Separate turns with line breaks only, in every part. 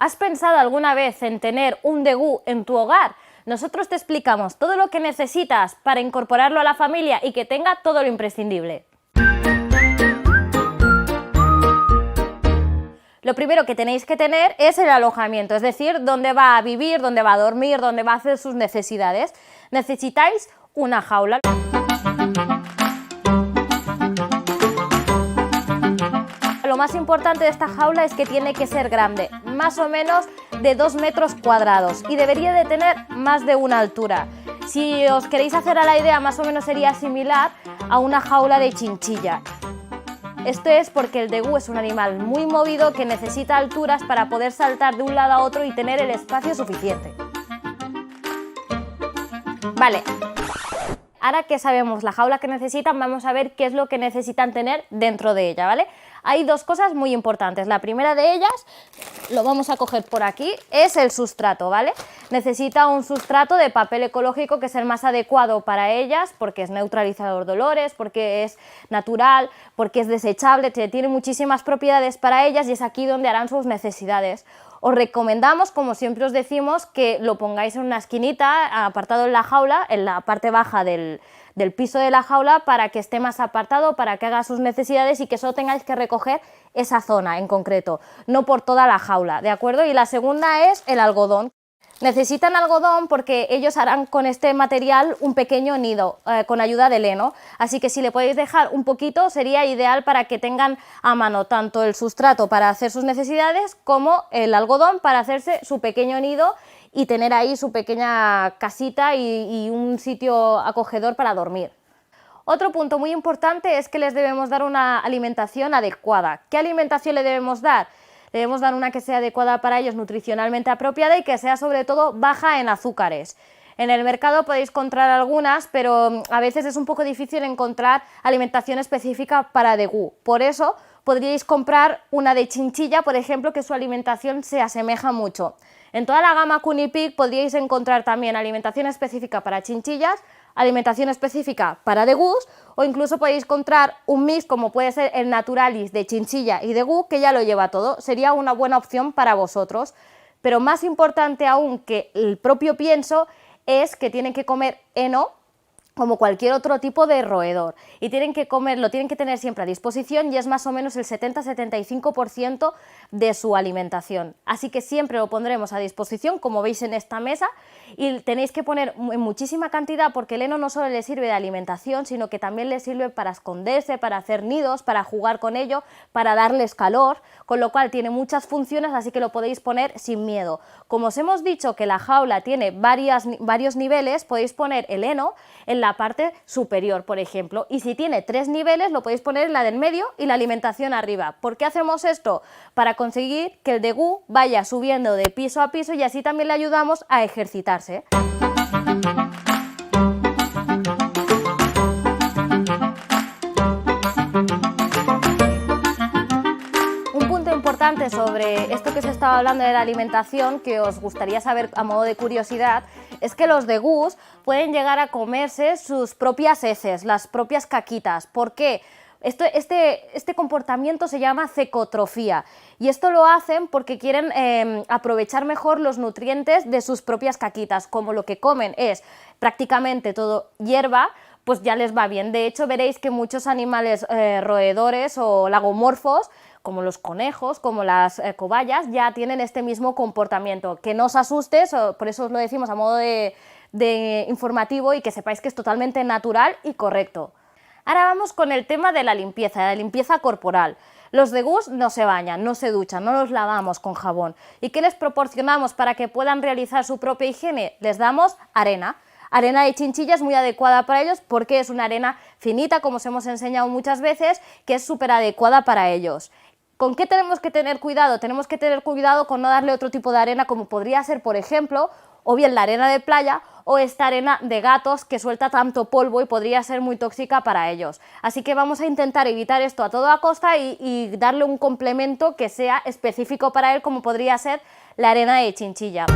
¿Has pensado alguna vez en tener un degú en tu hogar? Nosotros te explicamos todo lo que necesitas para incorporarlo a la familia y que tenga todo lo imprescindible. Lo primero que tenéis que tener es el alojamiento, es decir, dónde va a vivir, dónde va a dormir, dónde va a hacer sus necesidades. Necesitáis una jaula. Lo más importante de esta jaula es que tiene que ser grande, más o menos de 2 metros cuadrados, y debería de tener más de una altura. Si os queréis hacer a la idea, más o menos sería similar a una jaula de chinchilla. Esto es porque el degú es un animal muy movido que necesita alturas para poder saltar de un lado a otro y tener el espacio suficiente. Vale. Ahora que sabemos la jaula que necesitan, vamos a ver qué es lo que necesitan tener dentro de ella, ¿vale? Hay dos cosas muy importantes. La primera de ellas, lo vamos a coger por aquí, es el sustrato, ¿vale? Necesita un sustrato de papel ecológico que es el más adecuado para ellas, porque es neutralizador de olores, porque es natural, porque es desechable, tiene muchísimas propiedades para ellas y es aquí donde harán sus necesidades. Os recomendamos, como siempre os decimos, que lo pongáis en una esquinita, apartado en la jaula, en la parte baja del piso de la jaula, para que esté más apartado, para que haga sus necesidades y que solo tengáis que recoger esa zona en concreto, no por toda la jaula, ¿de acuerdo? Y la segunda es el algodón. Necesitan algodón porque ellos harán con este material un pequeño nido con ayuda del heno, así que si le podéis dejar un poquito sería ideal para que tengan a mano tanto el sustrato para hacer sus necesidades como el algodón para hacerse su pequeño nido y tener ahí su pequeña casita y un sitio acogedor para dormir. Otro punto muy importante es que les debemos dar una alimentación adecuada. ¿Qué alimentación le debemos dar? Debemos dar una que sea adecuada para ellos, nutricionalmente apropiada y que sea sobre todo baja en azúcares. En el mercado podéis encontrar algunas, pero a veces es un poco difícil encontrar alimentación específica para degú. Por eso podríais comprar una de chinchilla, por ejemplo, que su alimentación se asemeja mucho. En toda la gama Cunipig podríais encontrar también alimentación específica para chinchillas, alimentación específica para degús, o incluso podéis encontrar un mix como puede ser el Naturalis de chinchilla y degú, que ya lo lleva todo. Sería una buena opción para vosotros, pero más importante aún que el propio pienso es que tienen que comer heno como cualquier otro tipo de roedor y tienen que comerlo, tienen que tener siempre a disposición y es más o menos el 70-75% de su alimentación. Así que siempre lo pondremos a disposición, como veis en esta mesa, y tenéis que poner en muchísima cantidad porque el heno no solo le sirve de alimentación, sino que también le sirve para esconderse, para hacer nidos, para jugar con ello, para darles calor, con lo cual tiene muchas funciones, así que lo podéis poner sin miedo. Como os hemos dicho que la jaula tiene varios niveles, podéis poner el heno en la parte superior, por ejemplo, y si tiene 3 niveles lo podéis poner en la del medio y la alimentación arriba. ¿Por qué hacemos esto? Para conseguir que el degú vaya subiendo de piso a piso y así también le ayudamos a ejercitarse. Importante sobre esto que se estaba hablando de la alimentación, que os gustaría saber a modo de curiosidad, es que los degús pueden llegar a comerse sus propias heces, las propias caquitas. ¿Por qué? Este comportamiento se llama cecotrofía y esto lo hacen porque quieren aprovechar mejor los nutrientes de sus propias caquitas. Como lo que comen es prácticamente todo hierba, pues ya les va bien. De hecho veréis que muchos animales roedores o lagomorfos, como los conejos, como las cobayas, ya tienen este mismo comportamiento. Que no os asustes, por eso os lo decimos a modo de informativo y que sepáis que es totalmente natural y correcto. Ahora vamos con el tema de la limpieza corporal. Los degús no se bañan, no se duchan, no los lavamos con jabón. ¿Y qué les proporcionamos para que puedan realizar su propia higiene? Les damos arena. Arena de chinchilla es muy adecuada para ellos porque es una arena finita, como os hemos enseñado muchas veces, que es súper adecuada para ellos. ¿Con qué tenemos que tener cuidado? Tenemos que tener cuidado con no darle otro tipo de arena, como podría ser, por ejemplo, o bien la arena de playa o esta arena de gatos que suelta tanto polvo y podría ser muy tóxica para ellos. Así que vamos a intentar evitar esto a toda costa y darle un complemento que sea específico para él, como podría ser la arena de chinchilla.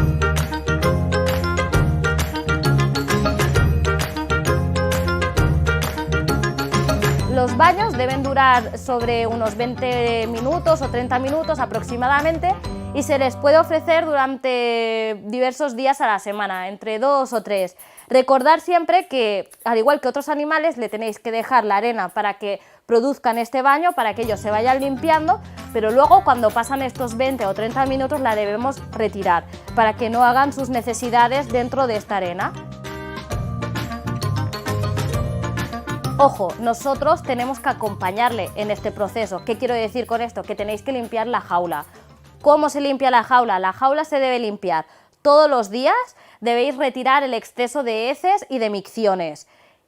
Los baños deben durar sobre unos 20 minutos o 30 minutos aproximadamente y se les puede ofrecer durante diversos días a la semana, entre 2 o 3. Recordar siempre que, al igual que otros animales, le tenéis que dejar la arena para que produzcan este baño, para que ellos se vayan limpiando, pero luego cuando pasan estos 20 o 30 minutos la debemos retirar para que no hagan sus necesidades dentro de esta arena. Ojo, nosotros tenemos que acompañarle en este proceso. ¿Qué quiero decir con esto? Que tenéis que limpiar la jaula. ¿Cómo se limpia la jaula? La jaula se debe limpiar todos los días, debéis retirar el exceso de heces y de micciones.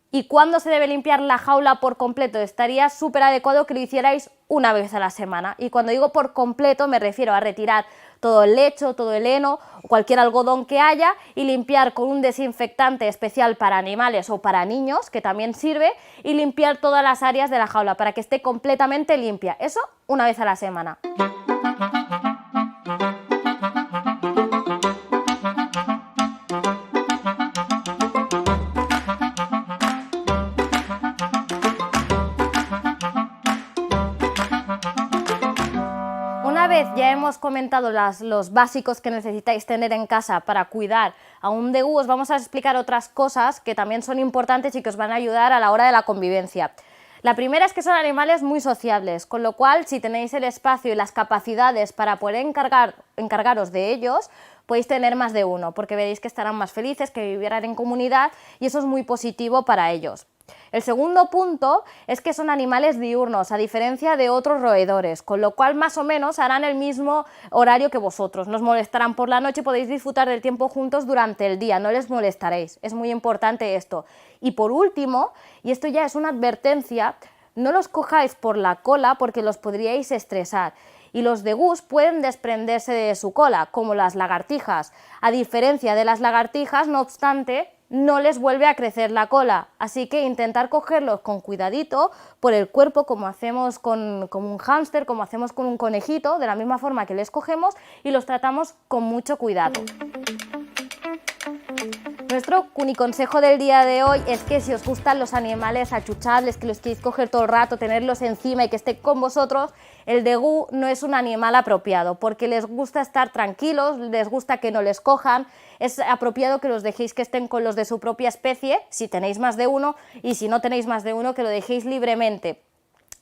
¿Y cuándo se debe limpiar la jaula por completo? Estaría súper adecuado que lo hicierais una vez a la semana. Y cuando digo por completo me refiero a retirar todo el lecho, todo el heno, cualquier algodón que haya y limpiar con un desinfectante especial para animales o para niños, que también sirve, y limpiar todas las áreas de la jaula para que esté completamente limpia. Eso una vez a la semana. Una vez ya hemos comentado los básicos que necesitáis tener en casa para cuidar a un degú, os vamos a explicar otras cosas que también son importantes y que os van a ayudar a la hora de la convivencia. La primera es que son animales muy sociables, con lo cual si tenéis el espacio y las capacidades para poder encargaros de ellos, podéis tener más de uno, porque veréis que estarán más felices, que vivirán en comunidad y eso es muy positivo para ellos. El segundo punto es que son animales diurnos, a diferencia de otros roedores, con lo cual más o menos harán el mismo horario que vosotros. No os molestarán por la noche y podéis disfrutar del tiempo juntos durante el día, no les molestaréis, es muy importante esto. Y por último, y esto ya es una advertencia, no los cojáis por la cola porque los podríais estresar. Y los degús pueden desprenderse de su cola, como las lagartijas. A diferencia de las lagartijas, no obstante, no les vuelve a crecer la cola, así que intentar cogerlos con cuidadito por el cuerpo, como hacemos con un hámster, como hacemos con un conejito, de la misma forma que les cogemos y los tratamos con mucho cuidado. Nuestro uniconsejo del día de hoy es que si os gustan los animales achuchables, que los queréis coger todo el rato, tenerlos encima y que estén con vosotros, el degú no es un animal apropiado, porque les gusta estar tranquilos, les gusta que no les cojan, es apropiado que los dejéis que estén con los de su propia especie, si tenéis más de uno, y si no tenéis más de uno, que lo dejéis libremente.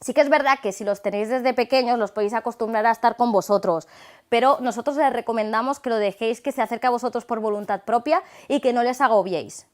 Sí que es verdad que si los tenéis desde pequeños los podéis acostumbrar a estar con vosotros, pero nosotros les recomendamos que lo dejéis que se acerque a vosotros por voluntad propia y que no les agobiéis.